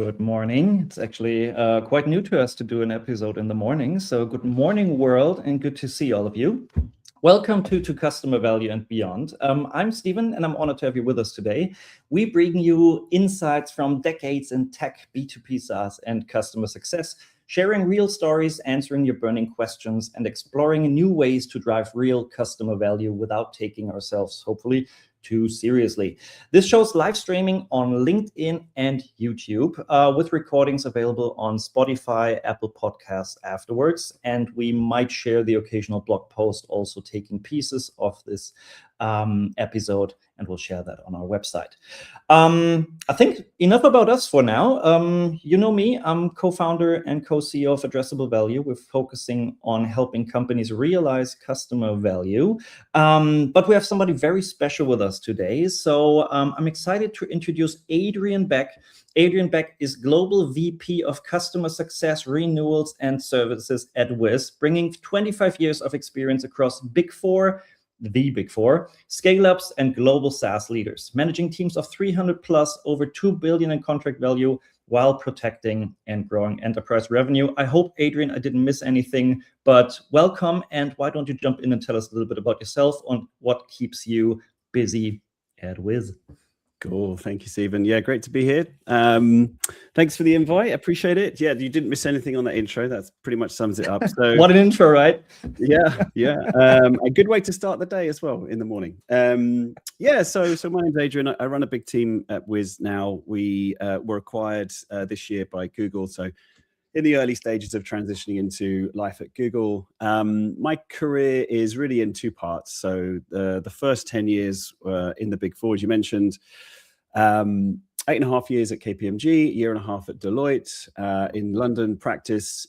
Good morning. It's actually quite new to us to do an episode in the morning. So good morning, world, and good to see all of you. Welcome to Customer Value and Beyond. I'm Stephen, and I'm honored to have you with us today. We bring you insights from decades in tech, B2B SaaS, and customer success, sharing real stories, answering your burning questions, and exploring new ways to drive real customer value without taking ourselves, hopefully, too seriously. This show's live streaming on LinkedIn and YouTube with recordings available on Spotify, Apple Podcasts afterwards. And we might share the occasional blog post also taking pieces of this episode, and we'll share that on our website. I think enough about us for now. You know me, I'm co-founder and co-CEO of Addressable Value. We're focusing on helping companies realize customer value. But we have somebody very special with us today. So I'm excited to introduce Adrian Beck. Adrian Beck is Global VP of Customer Success, Renewals, and Services at Wiz, bringing 25 years of experience across the Big Four, scale-ups, and global SaaS leaders, managing teams of 300 plus, over 2 billion in contract value, while protecting and growing enterprise revenue. I hope, Adrian, I didn't miss anything, but welcome. And why don't you jump in and tell us a little bit about yourself on what keeps you busy at Wiz? Cool. Thank you, Stephen. Yeah, great to be here. Thanks for the invite. I appreciate it. Yeah, you didn't miss anything on that intro. That pretty much sums it up. So what an intro, right? Yeah. A good way to start the day as well in the morning. So my name's Adrian. I run a big team at Wiz now. We were acquired this year by Google. So in the early stages of transitioning into life at Google. My career is really in two parts. So the first 10 years in the Big Four, as you mentioned, 8.5 years at KPMG, 1.5 years at Deloitte, in London practice,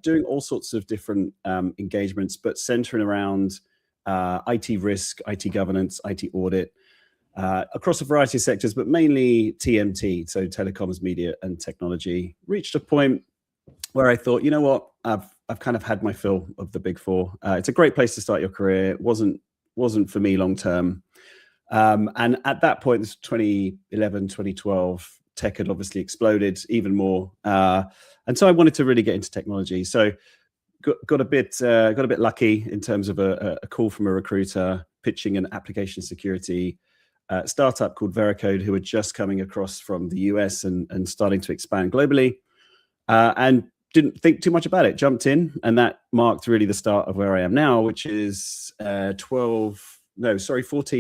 doing all sorts of different engagements, but centering around IT risk, IT governance, IT audit, across a variety of sectors, but mainly TMT, so telecoms, media, and technology. Reached a point where I thought, you know what, I've kind of had my fill of the Big Four. It's a great place to start your career. It wasn't for me long term. And at that point, this 2011, 2012, tech had obviously exploded even more. And so I wanted to really get into technology. So got a bit lucky in terms of a call from a recruiter pitching an application security startup called Veracode, who were just coming across from the US and starting to expand globally. And didn't think too much about it, jumped in, and that marked really the start of where I am now, which is 14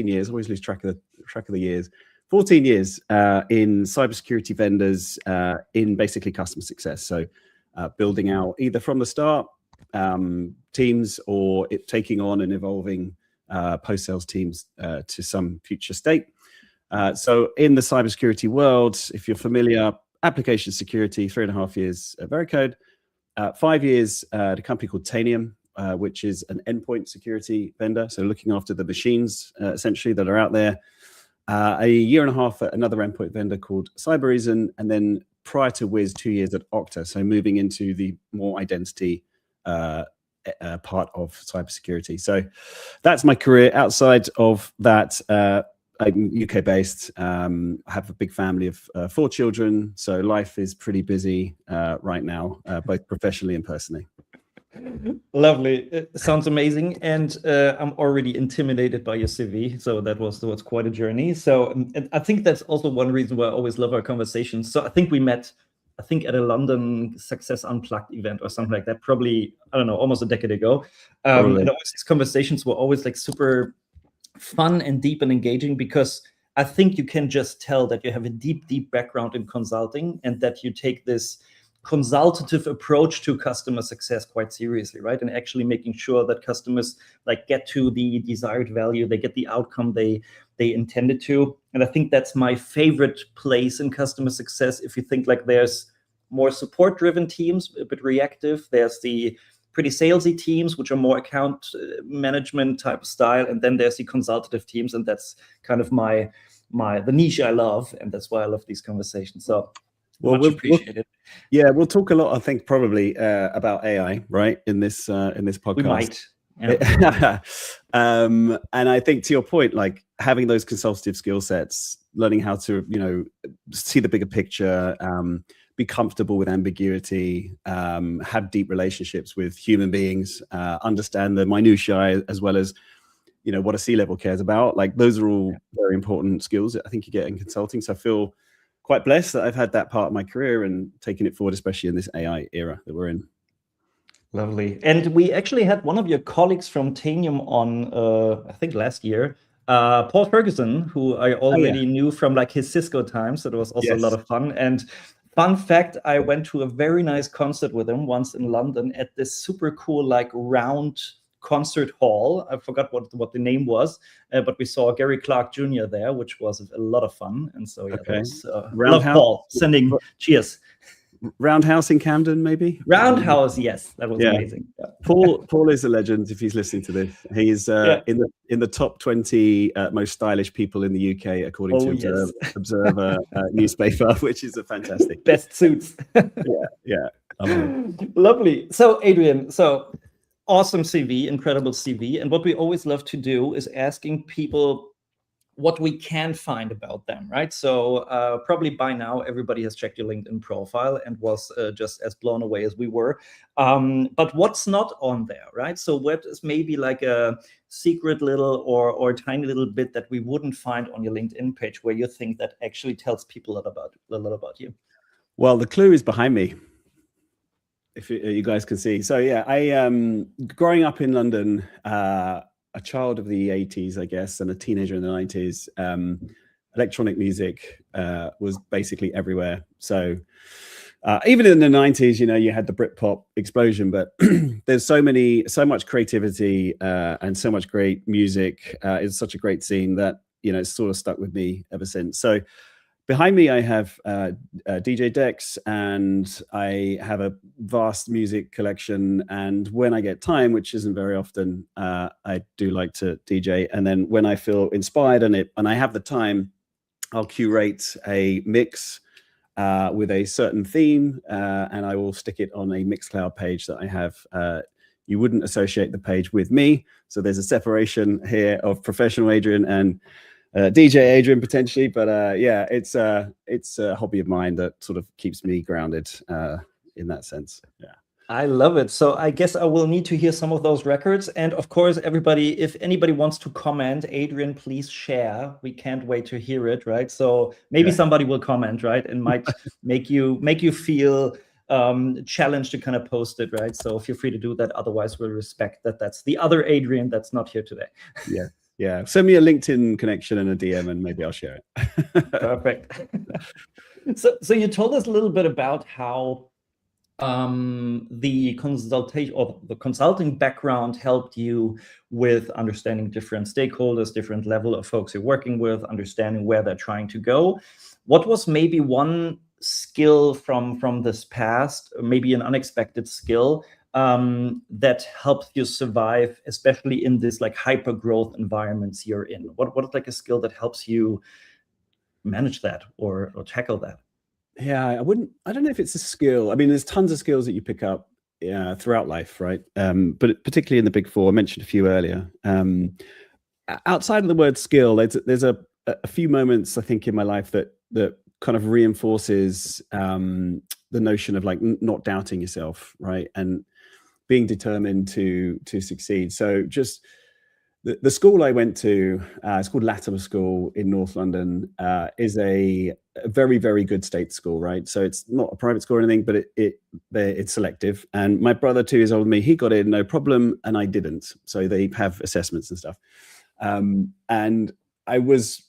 years. I always lose track of the years. 14 years in cybersecurity vendors in basically customer success. So building out either from the start teams or taking on and evolving post-sales teams to some future state. So in the cybersecurity world, if you're familiar, application security, 3.5 years at Veracode, 5 years at a company called Tanium, which is an endpoint security vendor. So looking after the machines, essentially, that are out there. 1.5 years at another endpoint vendor called cybersecurity, and then prior to Wiz, 2 years at Okta. So moving into the more identity part of cybersecurity. So that's my career. Outside of that, I'm UK based. I have a big family of 4 children, so life is pretty busy right now, both professionally and personally. Lovely. It sounds amazing, and I'm already intimidated by your CV. So that was quite a journey. So and I think that's also one reason why I always love our conversations. So I think we met, at a London Success Unplugged event or something like that. Probably, I don't know, almost a decade ago. And always these conversations were always like super fun and deep and engaging, because I think you can just tell that you have a deep background in consulting, and that you take this consultative approach to customer success quite seriously, right? And actually making sure that customers get to the desired value, they get the outcome they intended to. And I think that's my favorite place in customer success. If you think there's more support-driven teams, a bit reactive, there's the pretty salesy teams, which are more account management type of style, and then there's the consultative teams, and that's kind of the niche I love, and that's why I love these conversations. So much appreciated. We'll talk a lot, I think, probably about AI, right, in this podcast. We might. Yeah. And I think, to your point, having those consultative skill sets, learning how to see the bigger picture, be comfortable with ambiguity, have deep relationships with human beings, understand the minutiae as well as, you know, what a C-level cares about. Like those are all very important skills that I think you get in consulting. So I feel quite blessed that I've had that part of my career and taken it forward, especially in this AI era that we're in. Lovely. And we actually had one of your colleagues from Tanium on, I think last year, Paul Ferguson, who I already knew from like his Cisco times. So it was also a lot of fun. And fun fact, I went to a very nice concert with him once in London at this super cool, like round concert hall. I forgot what the name was, but we saw Gary Clark Jr. there, which was a lot of fun. And so, that was, love Paul, sending cheers. Roundhouse in Camden, maybe? Roundhouse, yes, that was amazing. Yeah. Paul is a legend if he's listening to this. He's in the top 20 most stylish people in the UK, according to Observer newspaper, which is a fantastic. Best suits. Yeah. Lovely. So, Adrian, awesome CV, incredible CV. And what we always love to do is asking people what we can find about them, right? So probably by now, everybody has checked your LinkedIn profile and was just as blown away as we were. But what's not on there, right? So what is maybe like a secret little or tiny little bit that we wouldn't find on your LinkedIn page where you think that actually tells people a lot about you? Well, the clue is behind me, if you guys can see. So yeah, I growing up in London, a child of the 80s, I guess, and a teenager in the 90s, electronic music was basically everywhere. So even in the 90s, you know, you had the Britpop explosion, but there's so much creativity and so much great music. It's such a great scene that, you know, it's sort of stuck with me ever since. So behind me, I have DJ decks, and I have a vast music collection. And when I get time, which isn't very often, I do like to DJ. And then when I feel inspired and I have the time, I'll curate a mix with a certain theme, and I will stick it on a Mixcloud page that I have. You wouldn't associate the page with me, so there's a separation here of professional Adrian and DJ Adrian potentially, but yeah, it's a hobby of mine that sort of keeps me grounded in that sense. Yeah, I love it. So I guess I will need to hear some of those records. And of course, everybody, if anybody wants to comment, Adrian, please share. We can't wait to hear it, right? So maybe somebody will comment, right, and might make you feel challenged to kind of post it, right? So feel free to do that. Otherwise, we'll respect that. That's the other Adrian that's not here today. Yeah, send me a LinkedIn connection and a DM, and maybe I'll share it. Perfect. So you told us a little bit about how the consultation or the consulting background helped you with understanding different stakeholders, different level of folks you're working with, understanding where they're trying to go. What was maybe one skill from this past, maybe an unexpected skill that helps you survive, especially in this like hyper growth environments you're in? What is like a skill that helps you manage that or tackle that? Yeah, I don't know if it's a skill. I mean, there's tons of skills that you pick up throughout life, right? But particularly in the Big Four, I mentioned a few earlier. Outside of the word skill, there's a few moments I think in my life that kind of reinforces the notion of like not doubting yourself, right? And being determined to succeed. So just the school I went to, it's called Latimer School in North London, is a very, very good state school, right? So it's not a private school or anything, but it's selective. And my brother, 2 years older than me, he got in no problem, and I didn't. So they have assessments and stuff. And I was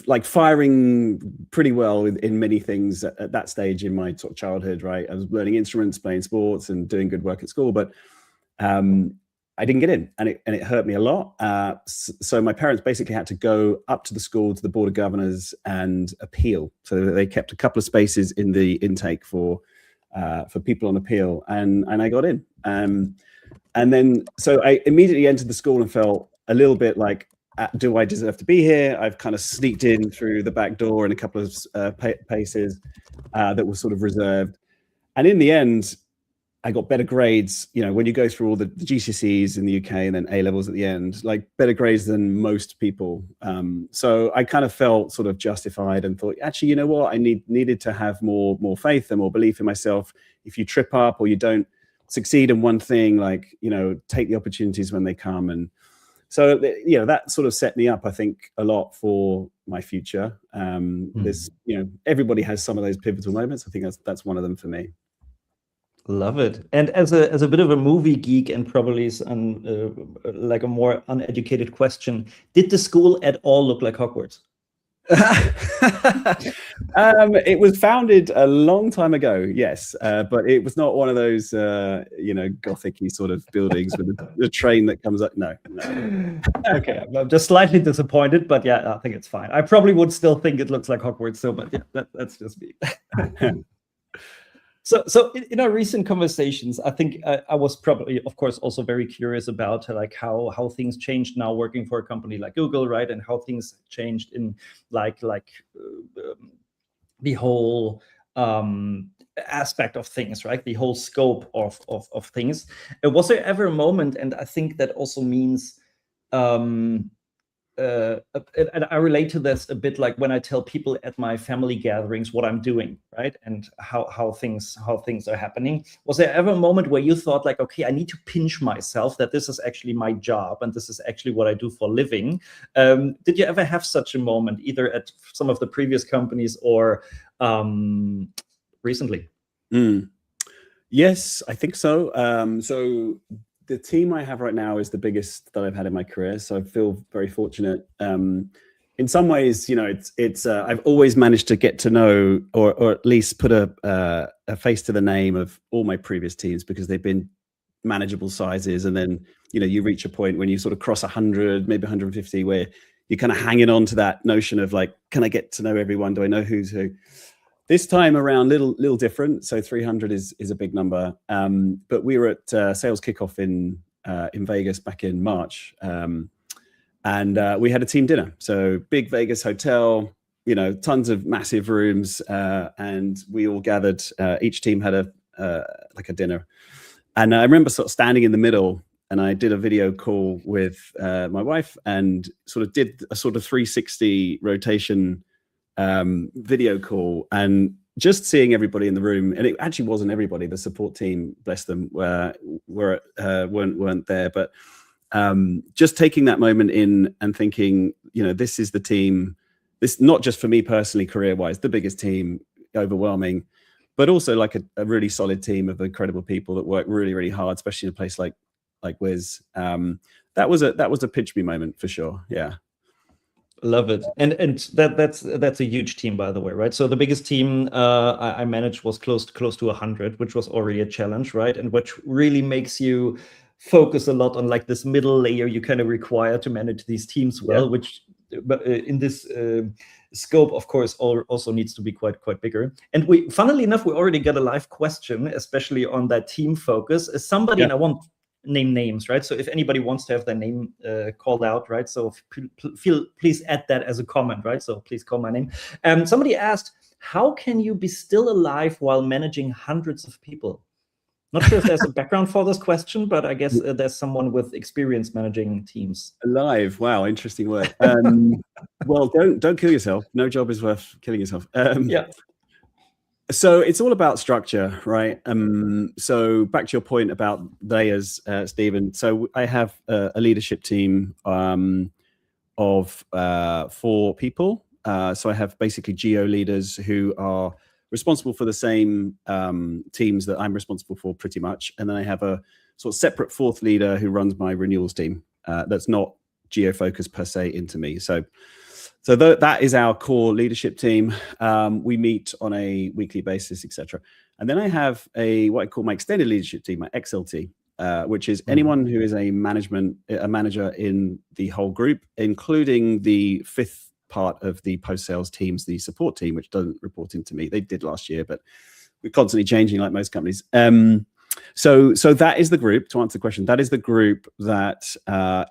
like firing pretty well in many things at that stage in my sort of childhood, right? I was learning instruments, playing sports, and doing good work at school, but I didn't get in, and it hurt me a lot. So my parents basically had to go up to the school, to the Board of Governors, and appeal. So they kept a couple of spaces in the intake for people on appeal, and I got in. And then so I immediately entered the school and felt a little bit like, do I deserve to be here? I've kind of sneaked in through the back door in a couple of paces that were sort of reserved. And in the end, I got better grades. You know, when you go through all the GCSEs in the UK and then A levels at the end, like better grades than most people. So I kind of felt sort of justified and thought, actually, you know what, I needed to have more faith and more belief in myself. If you trip up or you don't succeed in one thing, like, you know, take the opportunities when they come. And so, you know, that sort of set me up, I think, a lot for my future. This, you know, everybody has some of those pivotal moments. I think that's one of them for me. Love it. And as a bit of a movie geek and probably like a more uneducated question, did the school at all look like Hogwarts? It was founded a long time ago, yes, but it was not one of those, you know, gothic-y sort of buildings with a train that comes up. No. Okay, I'm just slightly disappointed, but yeah, I think it's fine. I probably would still think it looks like Hogwarts, so, but yeah, that's just me. So in our recent conversations, I think I was probably, of course, also very curious about like how things changed now working for a company like Google, right? And how things changed in like the whole aspect of things, right? The whole scope of things. Was there ever a moment, and I think that also means, and I relate to this a bit like when I tell people at my family gatherings what I'm doing, right? And how things are happening. Was there ever a moment where you thought like, okay, I need to pinch myself that this is actually my job and this is actually what I do for a living? Did you ever have such a moment, either at some of the previous companies or recently? Yes, I think so. So the team I have right now is the biggest that I've had in my career, so I feel very fortunate. In some ways, you know, it's I've always managed to get to know or at least put a face to the name of all my previous teams, because they've been manageable sizes. And then, you know, you reach a point when you sort of cross 100, maybe 150, where you're kind of hanging on to that notion of like, can I get to know everyone? Do I know who's who? This time around, little different. So 300 is a big number. But we were at sales kickoff in Vegas back in March, and we had a team dinner. So big Vegas hotel, you know, tons of massive rooms, and we all gathered. Each team had a dinner, and I remember sort of standing in the middle, and I did a video call with my wife, and sort of did a sort of 360 rotation video call, and just seeing everybody in the room. And it actually wasn't everybody. The support team, bless them, weren't there, but just taking that moment in and thinking, you know, this is the team, this not just for me personally career wise, the biggest team, overwhelming, but also like a really solid team of incredible people that work really, really hard, especially in a place like Wiz. That was a pinch me moment for sure. Yeah. Love it. And that's a huge team, by the way, right? So the biggest team I managed was close to 100, which was already a challenge, right? And which really makes you focus a lot on like this middle layer you kind of require to manage these teams well, yeah. Which in this scope, of course, also needs to be quite bigger. And funnily enough, we already got a live question, especially on that team focus. Somebody, yeah. And I won't name names, right? So if anybody wants to have their name called out, right? So please add that as a comment, right? So please call my name. Somebody asked, how can you be still alive while managing hundreds of people? Not sure if there's a background for this question, but I guess there's someone with experience managing teams. Alive, wow, interesting word. Well, don't kill yourself. No job is worth killing yourself. Yeah. So it's all about structure, right? So back to your point about layers, Stephen. So I have a leadership team of 4 people. So I have basically geo leaders who are responsible for the same teams that I'm responsible for pretty much. And then I have a sort of separate 4th leader who runs my renewals team that's not geo focused per se into me. So that is our core leadership team. We meet on a weekly basis, etc. And then I have what I call my extended leadership team, my XLT, which is anyone who is a manager in the whole group, including the 5th part of the post-sales teams, the support team, which doesn't report into me. They did last year, but we're constantly changing like most companies. So that is the group, to answer the question, that is the group that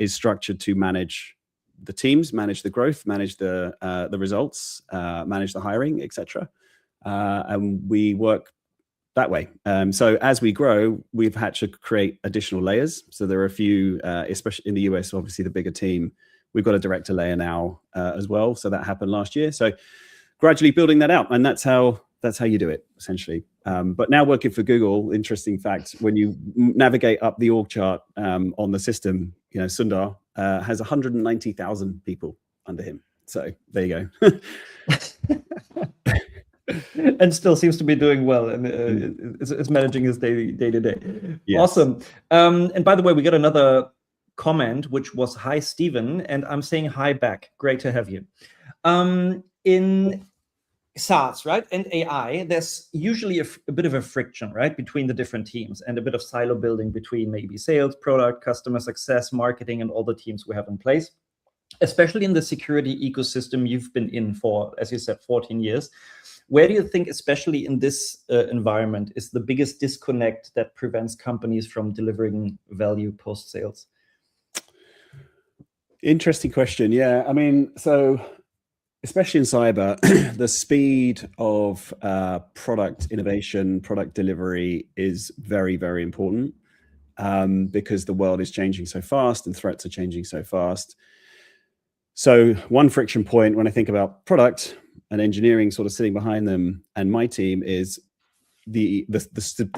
is structured to manage the teams, manage the growth, manage the results, manage the hiring, etc. And we work that way. So as we grow, we've had to create additional layers. So there are a few, especially in the US, obviously the bigger team, we've got a director layer now as well. So that happened last year. So gradually building that out, and that's how you do it essentially. But now working for Google, interesting fact, when you navigate up the org chart on the system, Sundar has 190,000 people under him. So there you go. And still seems to be doing well, and is managing his day to day. Yes. Awesome. And by the way, we got another comment, which was, "Hi, Stephen," and I'm saying hi back. Great to have you. In SaaS, right, and AI, there's usually a bit of a friction, right, between the different teams, and a bit of silo building between maybe sales, product, customer success, marketing, and all the teams we have in place. Especially in the security ecosystem you've been in for, as you said, 14 years. Where do you think, especially in this environment, is the biggest disconnect that prevents companies from delivering value post-sales? Interesting question. Yeah, I mean, so especially in cyber, the speed of product innovation, product delivery is very, very important because the world is changing so fast and threats are changing so fast. So one friction point when I think about product and engineering sort of sitting behind them and my team is the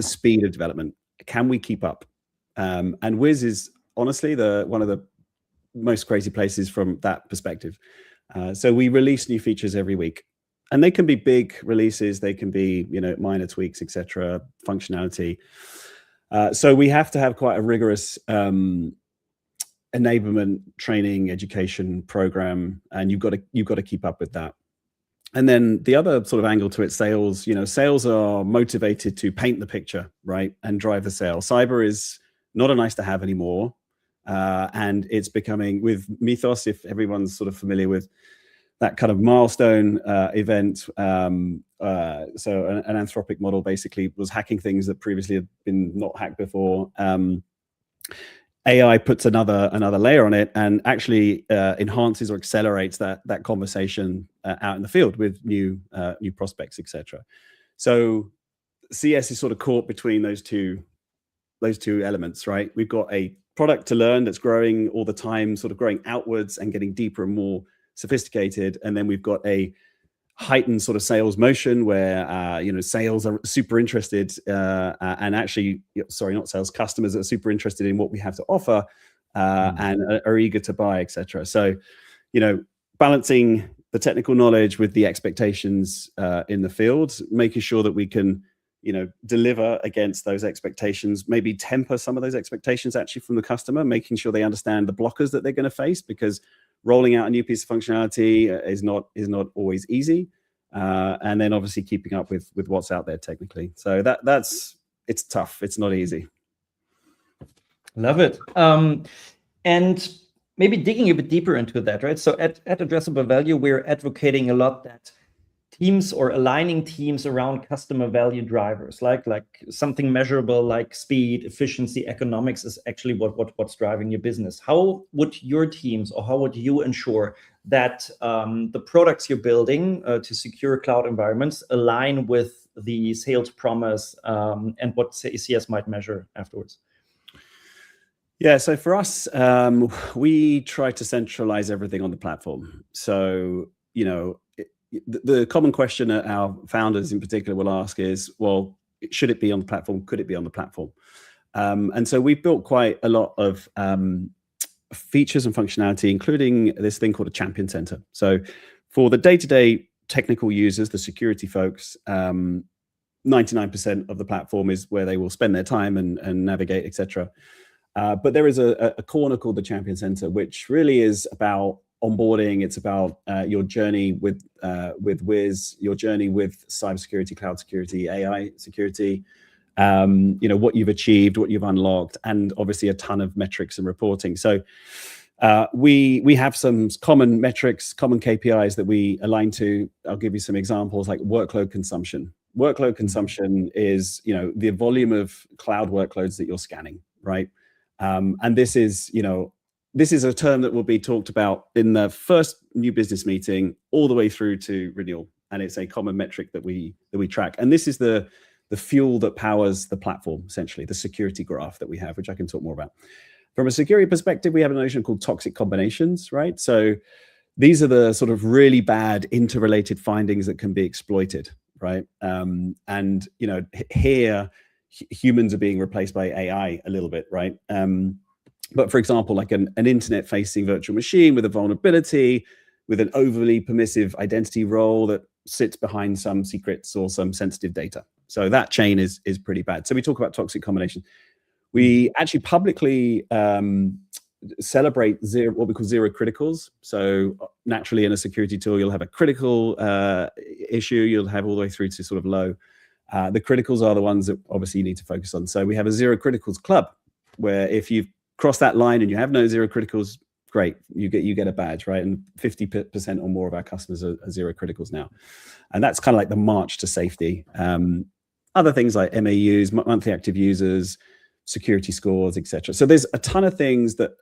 speed of development. Can we keep up? And Wiz is honestly one of the most crazy places from that perspective. So we release new features every week, and they can be big releases, they can be minor tweaks, etc., functionality. So we have to have quite a rigorous enablement training education program, and you've got to keep up with that. And then the other sort of angle to it, sales, sales are motivated to paint the picture, right, and drive the sale. Cyber is not a nice to have anymore. And it's becoming, with Mythos, if everyone's sort of familiar with that kind of milestone event. So an Anthropic model basically was hacking things that previously had been not hacked before. AI puts another layer on it and actually enhances or accelerates that conversation out in the field with new prospects, etc. So CS is sort of caught between those two elements, right? We've got a product to learn that's growing all the time, sort of growing outwards and getting deeper and more sophisticated, and then we've got a heightened sort of sales motion where sales are super interested and actually, sorry, not sales, customers are super interested in what we have to offer and are eager to buy, etc. So balancing the technical knowledge with the expectations in the field, making sure that we can deliver against those expectations, maybe temper some of those expectations actually from the customer, making sure they understand the blockers that they're going to face, because rolling out a new piece of functionality is not always easy, and then obviously keeping up with what's out there technically. So it's tough. It's not easy. Love it. And maybe digging a bit deeper into that, right? So at Addressable Value, we're advocating a lot that teams or aligning teams around customer value drivers, like something measurable, like speed, efficiency, economics is actually what's driving your business. How would your teams, or how would you ensure that the products you're building to secure cloud environments align with the sales promise and what CS might measure afterwards? Yeah, so for us, we try to centralize everything on the platform. So, the common question that our founders in particular will ask is, well, should it be on the platform? Could it be on the platform? And so we've built quite a lot of features and functionality, including this thing called a champion center. So for the day-to-day technical users, the security folks, 99% of the platform is where they will spend their time and navigate, etc. But there is a corner called the champion center, which really is about onboarding. It's about your journey with Wiz, your journey with cybersecurity, cloud security, AI security, what you've achieved, what you've unlocked, and obviously a ton of metrics and reporting. So we have some common metrics, common KPIs that we align to. I'll give you some examples, like workload consumption. Workload consumption is the volume of cloud workloads that you're scanning, right? And this is a term that will be talked about in the first new business meeting all the way through to renewal, and it's a common metric that we track. And this is the the fuel that powers the platform, essentially, the security graph that we have, which I can talk more about. From a security perspective, we have a notion called toxic combinations, right? So these are the sort of really bad interrelated findings that can be exploited, right? And here humans are being replaced by AI a little bit, right? But for example, like an internet-facing virtual machine with a vulnerability, with an overly permissive identity role that sits behind some secrets or some sensitive data. So that chain is pretty bad. So we talk about toxic combination. We actually publicly celebrate what we call zero criticals. So naturally in a security tool, you'll have a critical issue, you'll have all the way through to sort of low. The criticals are the ones that obviously you need to focus on. So we have a zero criticals club, where if you've crossed that line and you have no zero criticals, great, you get a badge, right? And 50% or more of our customers are zero criticals now. And that's kind of like the march to safety. Other things like MAUs, monthly active users, security scores, etc. So there's a ton of things that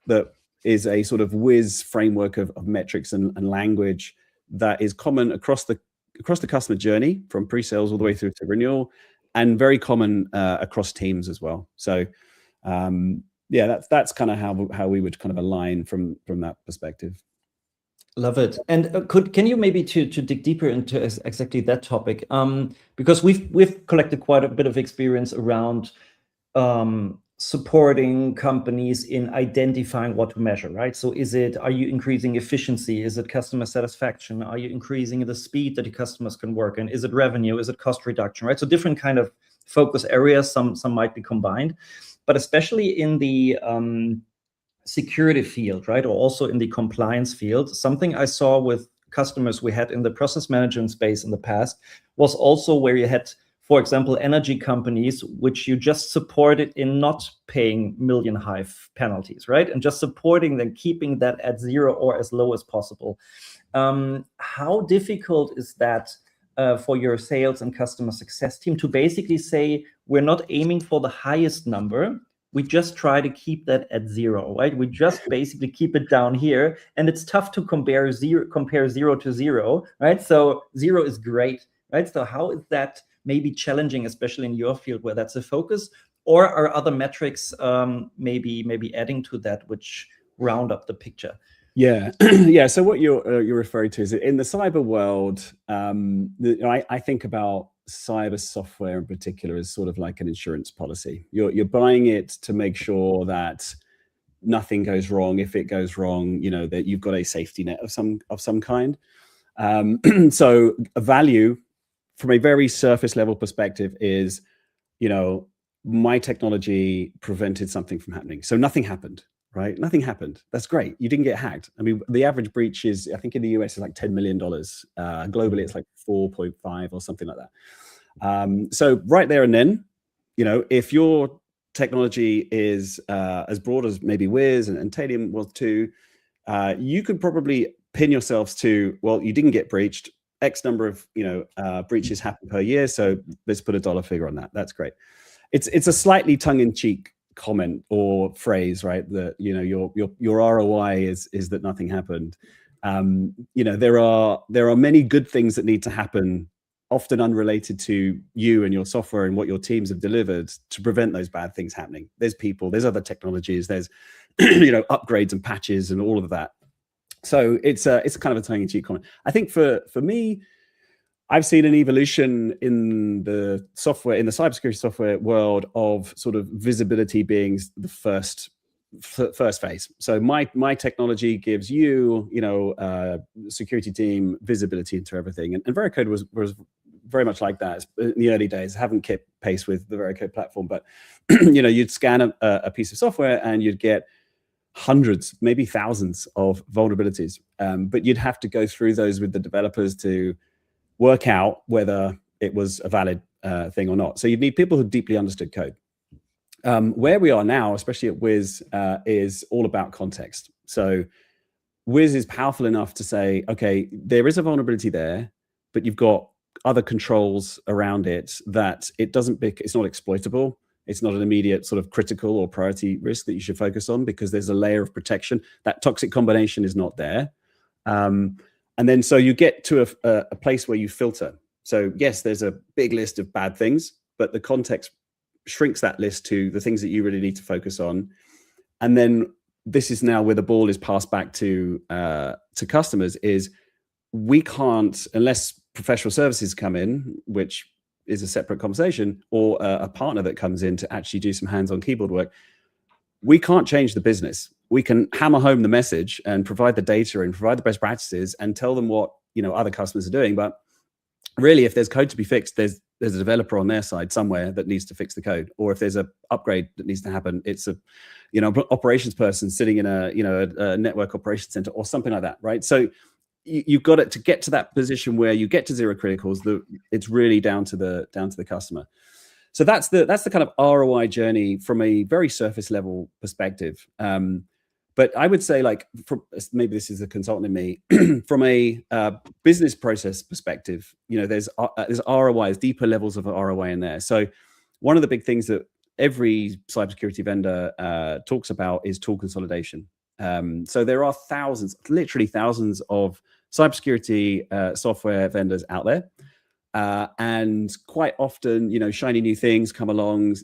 is a sort of whiz framework of metrics and language that is common across the customer journey, from pre-sales all the way through to renewal, and very common across teams as well. So yeah, that's kind of how we would kind of align from that perspective. Love it. And can you maybe to dig deeper into exactly that topic? Because we've collected quite a bit of experience around supporting companies in identifying what to measure, right? So are you increasing efficiency? Is it customer satisfaction? Are you increasing the speed that your customers can work in? Is it revenue? Is it cost reduction, right? So different kind of focus areas, some might be combined, but especially in the security field, right? Or also in the compliance field. Something I saw with customers we had in the process management space in the past was also where you had, for example, energy companies, which you just supported in not paying million high penalties, right? And just supporting them, keeping that at zero or as low as possible. How difficult is that for your sales and customer success team to basically say, we're not aiming for the highest number, we just try to keep that at zero, right? We just basically keep it down here, and it's tough to compare zero to zero, right? So zero is great, right? So how is that maybe challenging, especially in your field where that's a focus, or are other metrics maybe adding to that which round up the picture? Yeah, yeah. So what you're referring to is in the cyber world. I think about cyber software in particular as sort of like an insurance policy. You're buying it to make sure that nothing goes wrong. If it goes wrong, that you've got a safety net of some kind. So a value from a very surface level perspective is, my technology prevented something from happening. So nothing happened. Right? Nothing happened. That's great. You didn't get hacked. I mean, the average breach is, I think in the US, is like $10 million. Globally, it's like 4.5 or something like that. So right there and then, if your technology is as broad as maybe Wiz and Tadium was too, you could probably pin yourselves to, well, you didn't get breached. X number of breaches happen per year. So let's put a dollar figure on that. That's great. It's a slightly tongue-in-cheek comment or phrase, right? That your ROI is that nothing happened. There are many good things that need to happen, often unrelated to you and your software and what your teams have delivered, to prevent those bad things happening. There's people, there's other technologies, there's upgrades and patches and all of that. So it's a kind of a tongue-in-cheek comment. I think for me, I've seen an evolution in the cybersecurity software world of sort of visibility being the first phase. So my technology gives you, security team visibility into everything. And Veracode was very much like that in the early days. I haven't kept pace with the Veracode platform, but you'd scan a piece of software and you'd get hundreds, maybe thousands of vulnerabilities. But you'd have to go through those with the developers to work out whether it was a valid thing or not. So you'd need people who deeply understood code. Where we are now, especially at Wiz, is all about context. So Wiz is powerful enough to say, okay, there is a vulnerability there, but you've got other controls around it that it's not exploitable. It's not an immediate sort of critical or priority risk that you should focus on because there's a layer of protection. That toxic combination is not there. And then so you get to a place where you filter. So yes, there's a big list of bad things, but the context shrinks that list to the things that you really need to focus on. And then this is now where the ball is passed back to customers, is we can't, unless professional services come in, which is a separate conversation, or a partner that comes in to actually do some hands-on keyboard work, we can't change the business. We can hammer home the message and provide the data and provide the best practices and tell them what other customers are doing. But really, if there's code to be fixed, there's a developer on their side somewhere that needs to fix the code. Or if there's a upgrade that needs to happen, it's a operations person sitting in a network operations center or something like that, right? So you've got it to get to that position where you get to zero criticals. It's really down to the customer. So that's the kind of ROI journey from a very surface level perspective. But I would say, like, maybe this is a consultant in me, from a business process perspective, there's ROI, there's deeper levels of ROI in there. So one of the big things that every cybersecurity vendor talks about is tool consolidation. So there are literally thousands of cybersecurity software vendors out there. And quite often, shiny new things come along.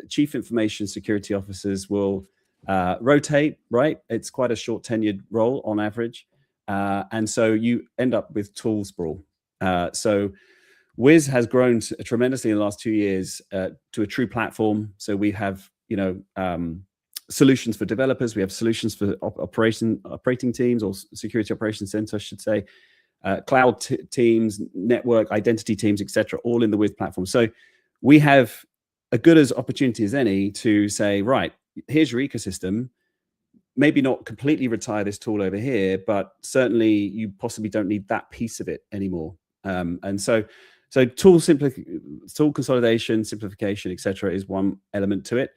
Chief information security officers will rotate, right? It's quite a short tenured role on average. And so you end up with tool sprawl. So Wiz has grown tremendously in the last 2 years to a true platform. So we have, solutions for developers. We have solutions for operating teams, or security operations center, I should say. Cloud teams, network, identity teams, etc., all in the Wiz platform. So we have a good as opportunity as any to say, right, here's your ecosystem. Maybe not completely retire this tool over here, but certainly you possibly don't need that piece of it anymore. And so tool consolidation, simplification, etc., is one element to it.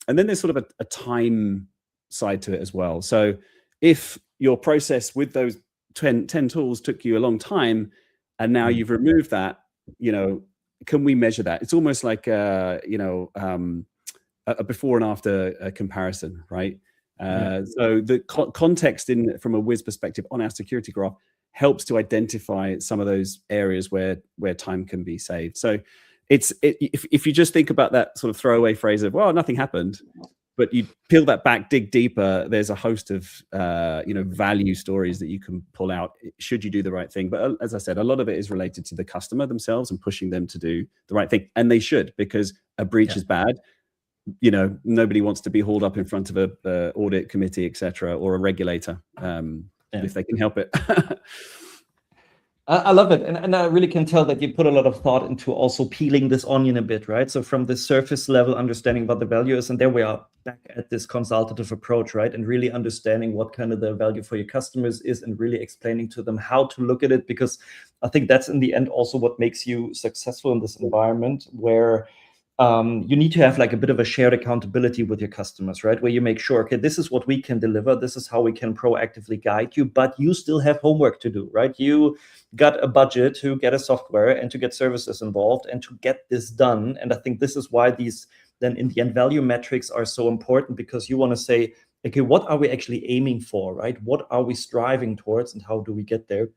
And then there's sort of a time side to it as well. So if your process with those 10 tools took you a long time, and now you've removed that, can we measure that? It's almost like a before and after comparison, right? So the context from a Wiz perspective on our security graph helps to identify some of those areas where time can be saved. So if you just think about that sort of throwaway phrase of, well, nothing happened, but you peel that back, dig deeper, there's a host of value stories that you can pull out should you do the right thing. But as I said, a lot of it is related to the customer themselves and pushing them to do the right thing. And they should, because a breach is bad. Nobody wants to be hauled up in front of a audit committee, etc., or a regulator, if they can help it. I love it. And I really can tell that you put a lot of thought into also peeling this onion a bit, right? So from the surface level, understanding what the value is, and there we are back at this consultative approach, right? And really understanding what kind of the value for your customers is, and really explaining to them how to look at it, because I think that's in the end also what makes you successful in this environment, where you need to have like a bit of a shared accountability with your customers, right? Where you make sure, okay, this is what we can deliver. This is how we can proactively guide you, but you still have homework to do, right? You got a budget to get a software and to get services involved and to get this done. And I think this is why these then in the end value metrics are so important, because you want to say, okay, what are we actually aiming for, right? What are we striving towards and how do we get there?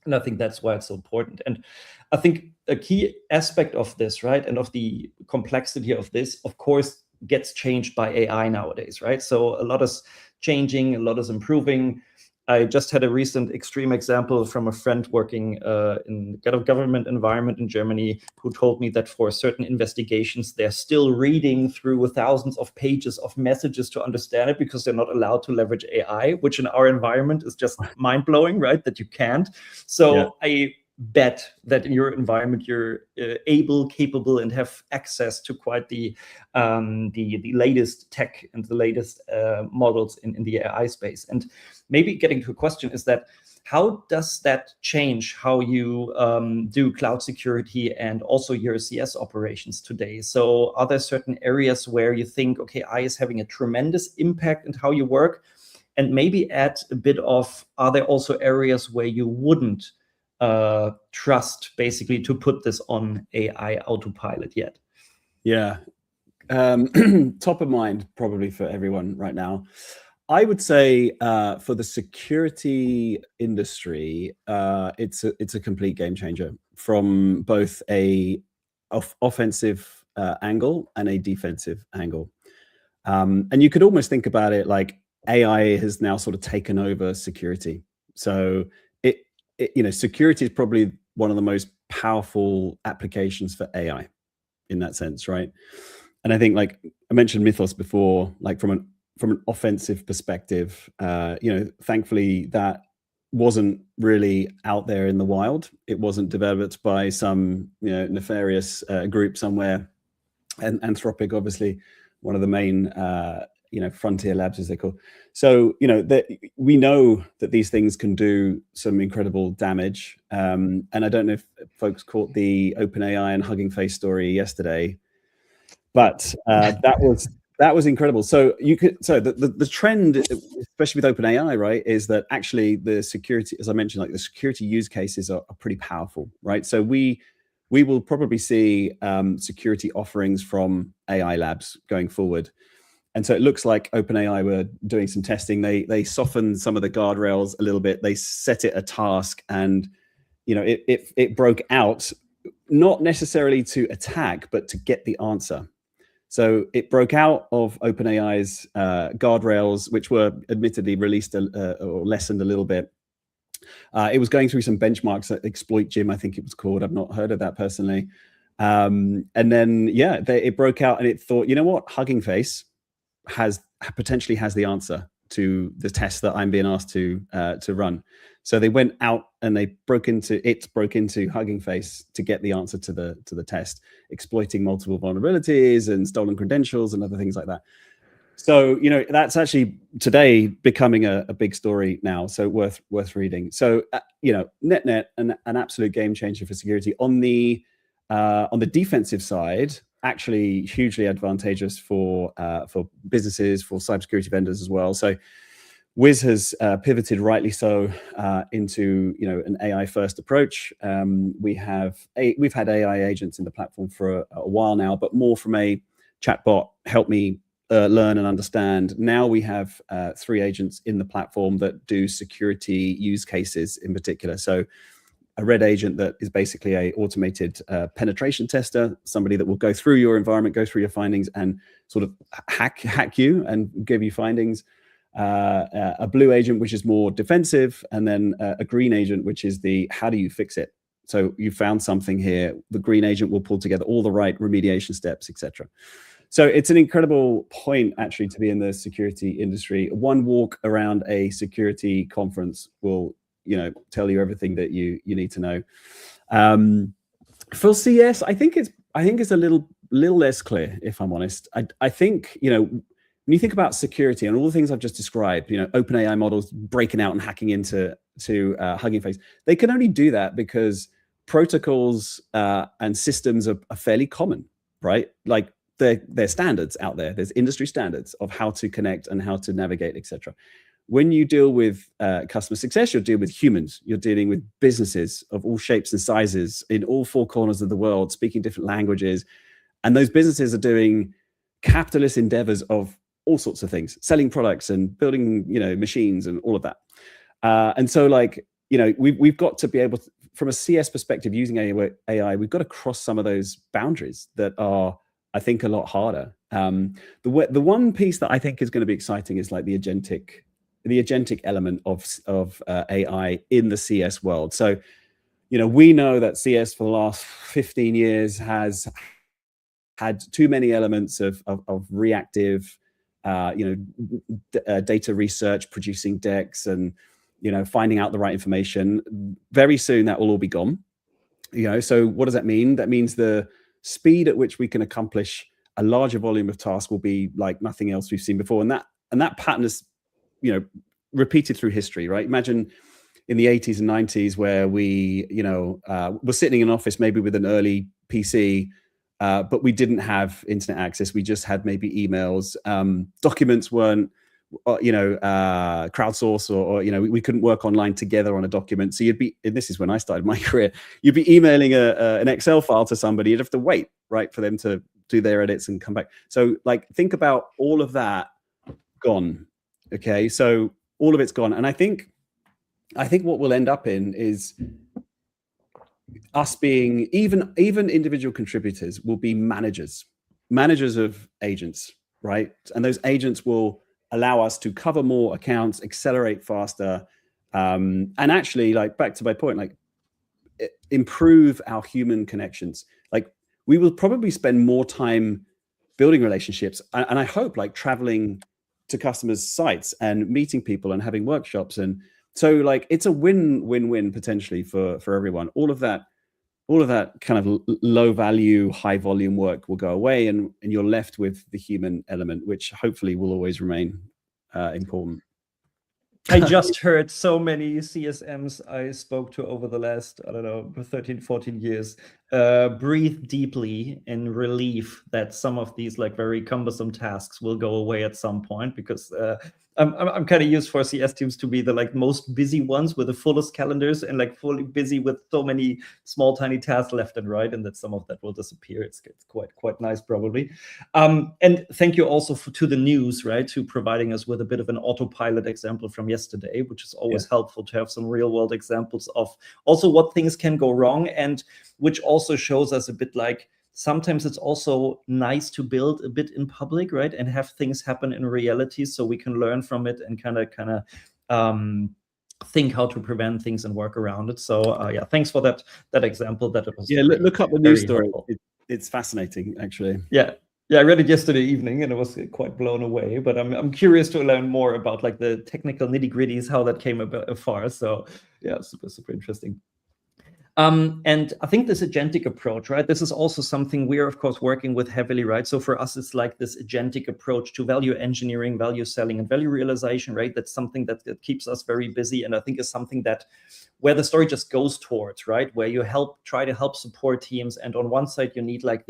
And I think that's why it's so important. And I think a key aspect of this, right, and of the complexity of this, of course, gets changed by AI nowadays, right? So a lot is changing, a lot is improving. I just had a recent extreme example from a friend working in a government environment in Germany, who told me that for certain investigations, they're still reading through thousands of pages of messages to understand it, because they're not allowed to leverage AI, which in our environment is just mind-blowing, right? That you can't. So I bet that in your environment you're able, capable, and have access to quite the latest tech and the latest models in the AI space. And maybe getting to a question is that, how does that change how you do cloud security and also your CS operations today? So are there certain areas where you think, okay, AI is having a tremendous impact in how you work? And maybe add a bit of, are there also areas where you wouldn't trust basically to put this on AI autopilot yet? Yeah. Top of mind probably for everyone right now. I would say for the security industry, it's a complete game changer from both a offensive angle and a defensive angle. And you could almost think about it like AI has now sort of taken over security. So security is probably one of the most powerful applications for AI in that sense, right? And I think, like I mentioned Mythos before, like from an offensive perspective, thankfully that wasn't really out there in the wild. It wasn't developed by some nefarious group somewhere. And Anthropic, obviously, one of the main frontier labs, as they call. So we know that these things can do some incredible damage. And I don't know if folks caught the OpenAI and Hugging Face story yesterday, but that was incredible. So the trend, especially with OpenAI, right, is that actually the security, as I mentioned, like the security use cases are pretty powerful, right? So we will probably see security offerings from AI labs going forward. And so it looks like OpenAI were doing some testing. They softened some of the guardrails a little bit. They set it a task, and it broke out, not necessarily to attack, but to get the answer. So it broke out of OpenAI's guardrails, which were admittedly released or lessened a little bit. It was going through some benchmarks at Exploit Gym, I think it was called. I've not heard of that personally. And then, it broke out and it thought, you know what, Hugging Face potentially has the answer to the test that I'm being asked to run. So they went out and they broke into Hugging Face to get the answer to the test, exploiting multiple vulnerabilities and stolen credentials and other things like that. So that's actually today becoming a big story now. So worth reading. So net an absolute game changer for security. On the defensive side, actually hugely advantageous for businesses, for cybersecurity vendors as well. So Wiz has pivoted, rightly so, into an AI first approach. We've had AI agents in the platform for a while now, but more from a chatbot, help me learn and understand. Now we have 3 agents in the platform that do security use cases in particular. So a red agent that is basically a automated penetration tester, somebody that will go through your environment, go through your findings and sort of hack you and give you findings. A blue agent, which is more defensive, and then a green agent, which is the how do you fix it? So you found something here. The green agent will pull together all the right remediation steps, etc. So it's an incredible point actually to be in the security industry. One walk around a security conference will tell you everything that you need to know. For CS, I think it's a little less clear, if I'm honest. I think when you think about security and all the things I've just described, OpenAI models breaking out and hacking into Hugging Face, they can only do that because protocols and systems are fairly common, right? Like they're standards out there. There's industry standards of how to connect and how to navigate, etc. When you deal with customer success, you're dealing with humans. You're dealing with businesses of all shapes and sizes in all 4 corners of the world, speaking different languages. And those businesses are doing capitalist endeavors of all sorts of things, selling products and building, machines and all of that. And so we've got to be able to, from a CS perspective, using AI, we've got to cross some of those boundaries that are, I think, a lot harder. The one piece that I think is going to be exciting is like the agentic element of AI in the CS world. So, we know that CS for the last 15 years has had too many elements of reactive, data research, producing decks and, finding out the right information. Very soon that will all be gone. So what does that mean? That means the speed at which we can accomplish a larger volume of tasks will be like nothing else we've seen before. And that pattern is, repeated through history, right? Imagine in the 80s and 90s where we, were sitting in an office maybe with an early PC, but we didn't have internet access. We just had maybe emails. Documents weren't, crowdsourced or we couldn't work online together on a document. So and this is when I started my career, you'd be emailing an Excel file to somebody. You'd have to wait, right, for them to do their edits and come back. So think about all of that gone. Okay. So all of it's gone. And I think what we'll end up in is us being even individual contributors will be managers of agents, right? And those agents will allow us to cover more accounts, accelerate faster, and actually, like, back to my point, like, improve our human connections. Like, we will probably spend more time building relationships, and I hope, like, traveling to customers' sites and meeting people and having workshops. And so, like, it's a win-win-win potentially for everyone. All of that kind of low value, high volume work will go away, and you're left with the human element, which hopefully will always remain important. I just heard so many CSMs I spoke to over the last, I don't know, 13, 14 years, breathe deeply in relief that some of these like very cumbersome tasks will go away at some point, because I'm kind of used for CS teams to be the like most busy ones with the fullest calendars and like fully busy with so many small tiny tasks left and right, and that some of that will disappear. It's quite nice probably. And thank you also to the news, right, to providing us with a bit of an autopilot example from yesterday, which is always helpful to have some real world examples of also what things can go wrong, and which also shows us a bit like sometimes it's also nice to build a bit in public, right, and have things happen in reality so we can learn from it and kind of think how to prevent things and work around it. So yeah, thanks for that example. That it was look up the news story. It's fascinating, actually. Yeah, I read it yesterday evening and I was quite blown away. But I'm curious to learn more about like the technical nitty-gritties, how that came afar. So yeah, super interesting. And I think this agentic approach, right? This is also something we're of course working with heavily, right? So for us, it's like this agentic approach to value engineering, value selling, and value realization, right? That's something that keeps us very busy, and I think is something that where the story just goes towards, right? Where you try to help support teams, and on one side you need like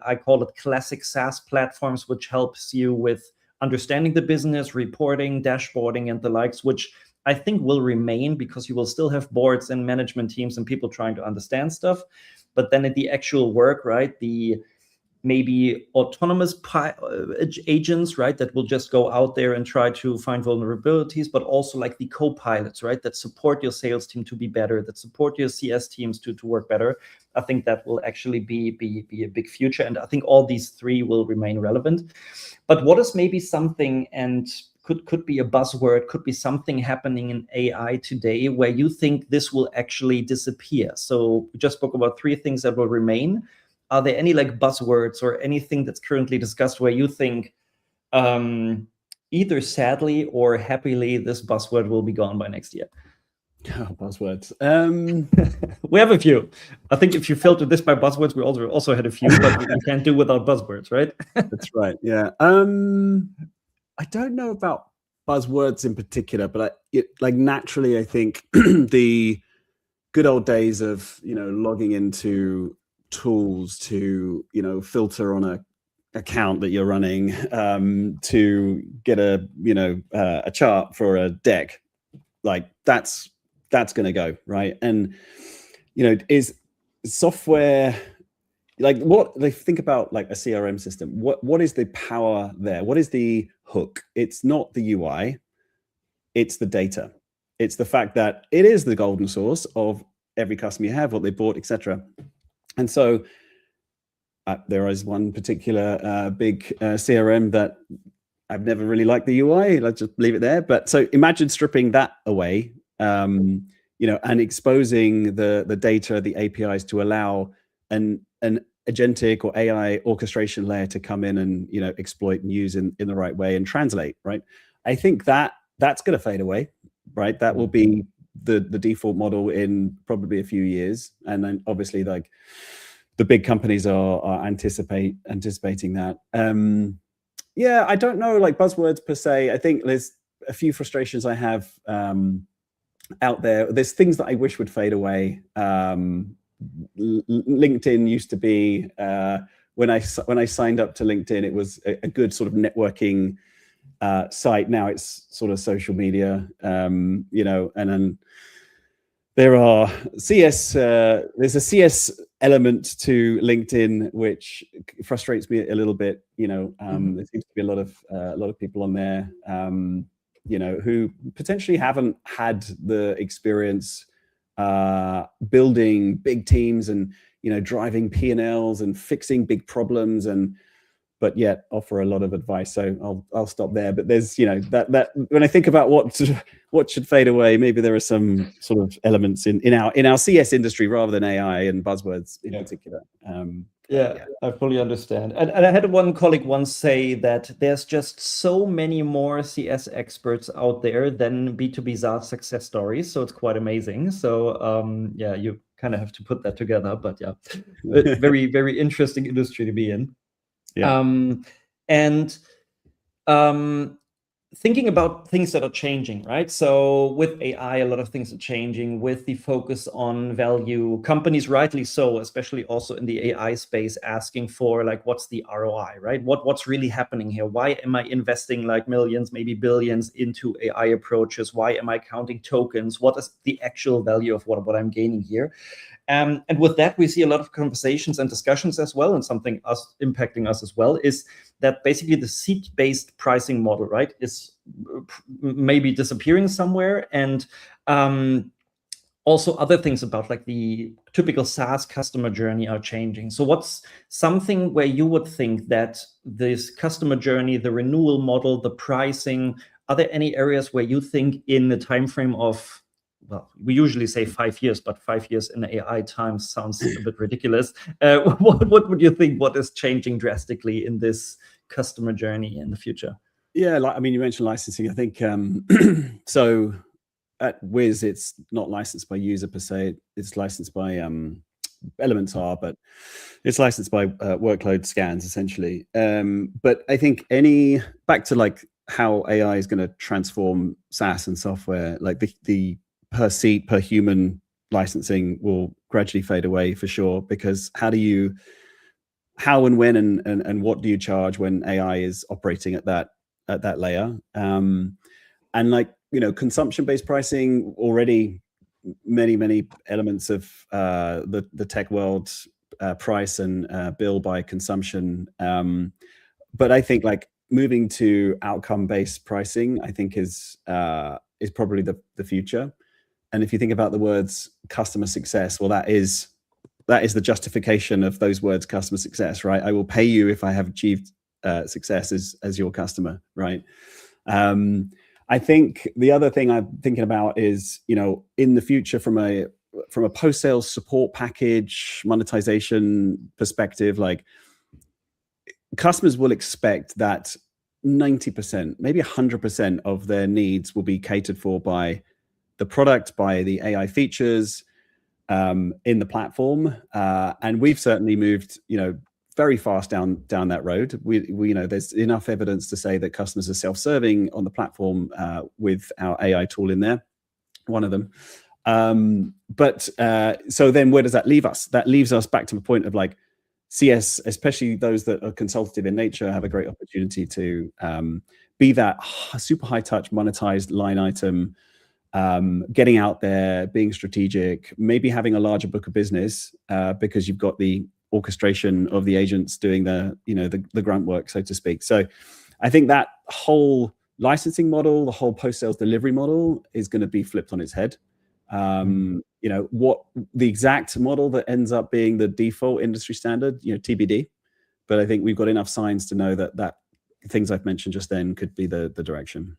I call it classic SaaS platforms, which helps you with understanding the business, reporting, dashboarding, and the likes, which I think will remain because you will still have boards and management teams and people trying to understand stuff. But then at the actual work, right, the maybe autonomous agents, right, that will just go out there and try to find vulnerabilities, but also like the co-pilots, right, that support your sales team to be better, that support your CS teams to work better. I think that will actually be a big future. And I think all these three will remain relevant. But what is maybe something, and could be a buzzword, could be something happening in AI today where you think this will actually disappear? So we just spoke about three things that will remain. Are there any like buzzwords or anything that's currently discussed where you think either sadly or happily this buzzword will be gone by next year? Oh, buzzwords. We have a few. I think if you filter this by buzzwords, we also had a few, but you can't do without buzzwords, right? That's right. Yeah. I don't know about buzzwords in particular, but like naturally, I think the good old days of logging into tools to filter on a account that you're running, to get a chart for a deck, like that's going to go, right? And is software, like, what they think about like a CRM system, what is the power there? What is the hook? It's not the UI, it's the data. It's the fact that it is the golden source of every customer you have, what they bought, etc. And so there is one particular big CRM that I've never really liked the UI. Let's just leave it there. But so imagine stripping that away, and exposing the data, the APIs, to allow an agentic or AI orchestration layer to come in and exploit and use in the right way and translate, right? I think that's going to fade away, right? That will be the default model in probably a few years, and then obviously like the big companies are anticipating that. Yeah, I don't know, like buzzwords per se. I think there's a few frustrations I have out there. There's things that I wish would fade away. LinkedIn used to be, when I signed up to LinkedIn, it was a good sort of networking site. Now it's sort of social media, and then there's a CS element to LinkedIn, which frustrates me a little bit. There seems to be a lot of people on there, who potentially haven't had the experience building big teams and, driving P&Ls and fixing big problems, but yet offer a lot of advice. So I'll stop there. But there's, that when I think about what should fade away, maybe there are some sort of elements in our CS industry rather than AI and buzzwords in particular. I fully understand. And I had one colleague once say that there's just so many more CS experts out there than B2B SaaS success stories. So it's quite amazing. So you kind of have to put that together. But very, very interesting industry to be in. Thinking about things that are changing, right? So with AI, a lot of things are changing with the focus on value. Companies, rightly so, especially also in the AI space, asking for like, what's the ROI, right? What's really happening here? Why am I investing like millions, maybe billions into AI approaches? Why am I counting tokens? What is the actual value of what I'm gaining here? And with that, we see a lot of conversations and discussions as well. And something impacting us as well is that basically the seat-based pricing model, right, is maybe disappearing somewhere. And also other things about like the typical SaaS customer journey are changing. So what's something where you would think that this customer journey, the renewal model, the pricing, are there any areas where you think in the time frame of, well, we usually say 5 years, but 5 years in AI time sounds a bit ridiculous. What would you think? What is changing drastically in this customer journey in the future? Yeah, you mentioned licensing. I think so. At Wiz, it's not licensed by user per se. It's licensed by elements are, but it's licensed by workload scans essentially. But I think back to like how AI is going to transform SaaS and software, like the per seat, per human licensing will gradually fade away for sure, because how and when and what do you charge when AI is operating at that layer? And like, consumption-based pricing, already many elements of the tech world price and bill by consumption. But I think like moving to outcome-based pricing, I think is probably the future. And if you think about the words customer success, well, that is the justification of those words, customer success, right? I will pay you if I have achieved success as your customer, right? I think the other thing I'm thinking about is, in the future, from a post-sales support package monetization perspective, like customers will expect that 90%, maybe 100% of their needs will be catered for by the product, by the AI features in the platform, and we've certainly moved, very fast down that road. We there's enough evidence to say that customers are self-serving on the platform with our AI tool in there, one of them. But so then where does that leave us? That leaves us back to the point of like CS, especially those that are consultative in nature, have a great opportunity to be that super high touch monetized line item. Getting out there, being strategic, maybe having a larger book of business because you've got the orchestration of the agents doing the grunt work, so to speak. So I think that whole licensing model, the whole post-sales delivery model is going to be flipped on its head. What the exact model that ends up being the default industry standard, TBD. But I think we've got enough signs to know that things I've mentioned just then could be the direction.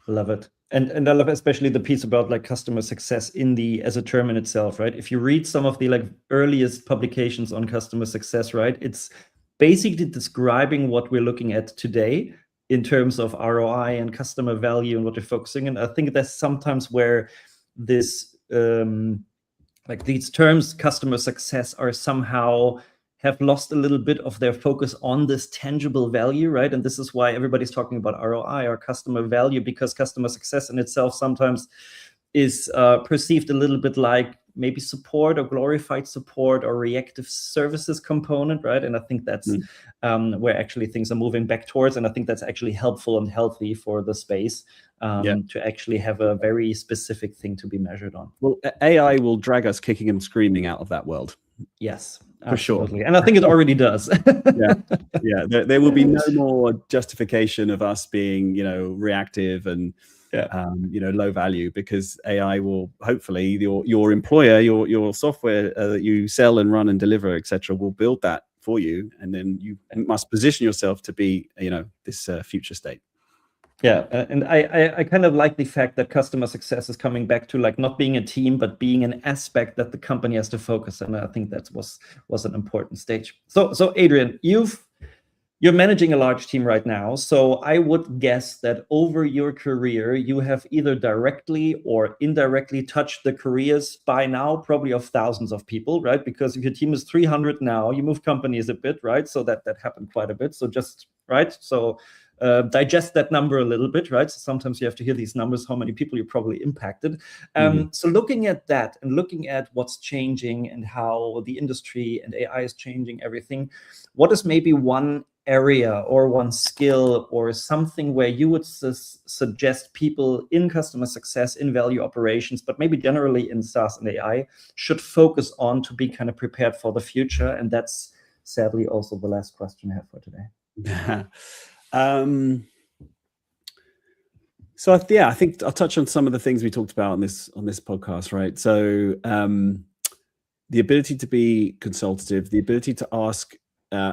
Love it. And I love especially the piece about like customer success as a term in itself, right? If you read some of the like earliest publications on customer success, right, it's basically describing what we're looking at today in terms of ROI and customer value and what you're focusing on. I think that's sometimes where this like these terms, customer success, are somehow have lost a little bit of their focus on this tangible value, right? And this is why everybody's talking about ROI or customer value, because customer success in itself sometimes is perceived a little bit like maybe support or glorified support or reactive services component, right? And I think that's where actually things are moving back towards. And I think that's actually helpful and healthy for the space to actually have a very specific thing to be measured on. Well, AI will drag us kicking and screaming out of that world. Yes. For sure. And I think it already does. Yeah. There will be no more justification of us being, reactive and low value, because AI will hopefully your employer, your software that you sell and run and deliver, etc., will build that for you, and then you must position yourself to be this future state. Yeah, and I kind of like the fact that customer success is coming back to like not being a team, but being an aspect that the company has to focus on. I think that was an important stage. So Adrian, you're managing a large team right now. So I would guess that over your career, you have either directly or indirectly touched the careers by now, probably of thousands of people, right? Because if your team is 300 now, you move companies a bit, right? So that happened quite a bit. So just, right? So digest that number a little bit, right? So sometimes you have to hear these numbers, how many people you probably impacted. So looking at that and looking at what's changing and how the industry and AI is changing everything, what is maybe one area or one skill or something where you would suggest people in customer success, in value operations, but maybe generally in SaaS and AI should focus on to be kind of prepared for the future? And that's sadly also the last question I have for today. So yeah, I think I'll touch on some of the things we talked about on this podcast, right? So the ability to be consultative, the ability to ask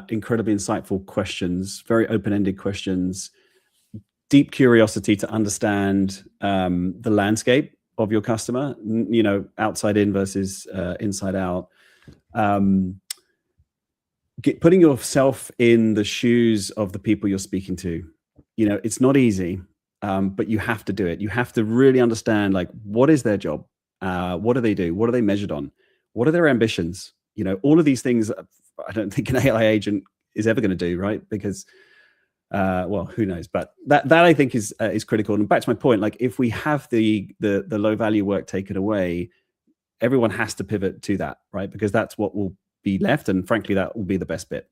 incredibly insightful questions, very open-ended questions, deep curiosity to understand the landscape of your customer, outside in versus inside out. Putting yourself in the shoes of the people you're speaking to. It's not easy, but you have to do it. You have to really understand, like, what is their job? What do they do? What are they measured on? What are their ambitions? All of these things I don't think an AI agent is ever going to do, right? Because, well, who knows? But that I think is critical. And back to my point, like, if we have the low value work taken away, everyone has to pivot to that, right? Because that's what will be left, and frankly, that will be the best bit.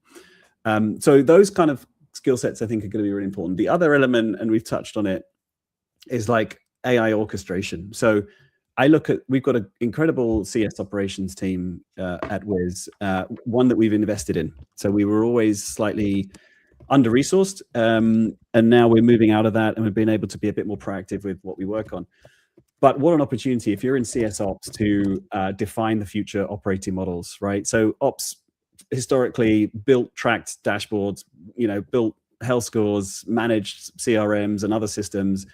So those kind of skill sets, I think, are going to be really important. The other element, and we've touched on it, is like AI orchestration. So we've got an incredible CS operations team at Wiz, one that we've invested in. So we were always slightly under-resourced, and now we're moving out of that, and we've been able to be a bit more proactive with what we work on. But what an opportunity if you're in CS Ops to define the future operating models, right? So Ops historically built tracked dashboards, built health scores, managed CRMs and other systems.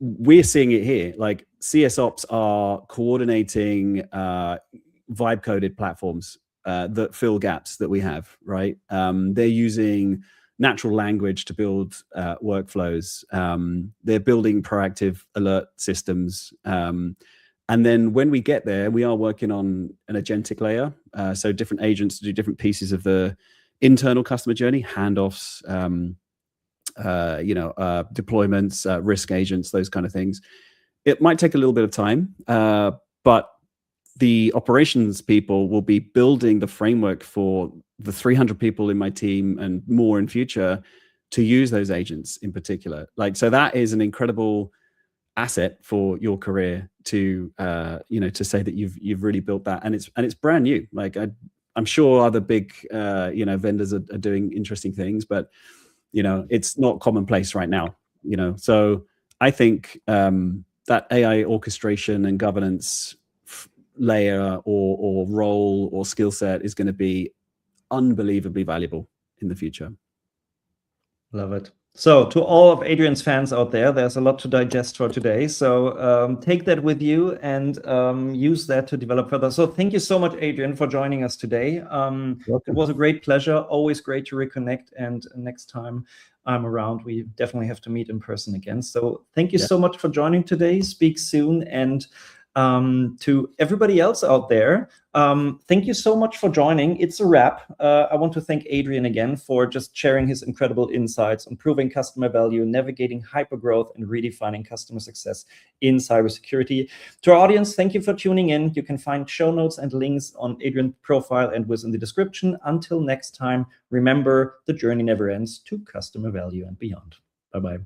We're seeing it here. Like, CS Ops are coordinating vibe coded platforms that fill gaps that we have, right? They're using natural language to build workflows. They're building proactive alert systems. And then when we get there, we are working on an agentic layer. So different agents to do different pieces of the internal customer journey, handoffs, deployments, risk agents, those kind of things. It might take a little bit of time, but the operations people will be building the framework for the 300 people in my team and more in future to use those agents in particular. Like, so that is an incredible asset for your career to say that you've really built that, and it's brand new. Like, I'm sure other big vendors are doing interesting things, but it's not commonplace right now. So I think that AI orchestration and governance layer or role or skill set is going to be unbelievably valuable in the future. Love it. So to all of Adrian's fans out there, there's a lot to digest for today. So take that with you and use that to develop further. So thank you so much, Adrian, for joining us today. It was a great pleasure. Always great to reconnect. And next time I'm around, we definitely have to meet in person again. So thank you so much for joining today. Speak soon. And to everybody else out there, thank you so much for joining. It's a wrap. I want to thank Adrian again for just sharing his incredible insights on proving customer value, navigating hypergrowth, and redefining customer success in cybersecurity. To our audience, thank you for tuning in. You can find show notes and links on Adrian's profile and Wiz in the description. Until next time, remember, the journey never ends to customer value and beyond. Bye-bye.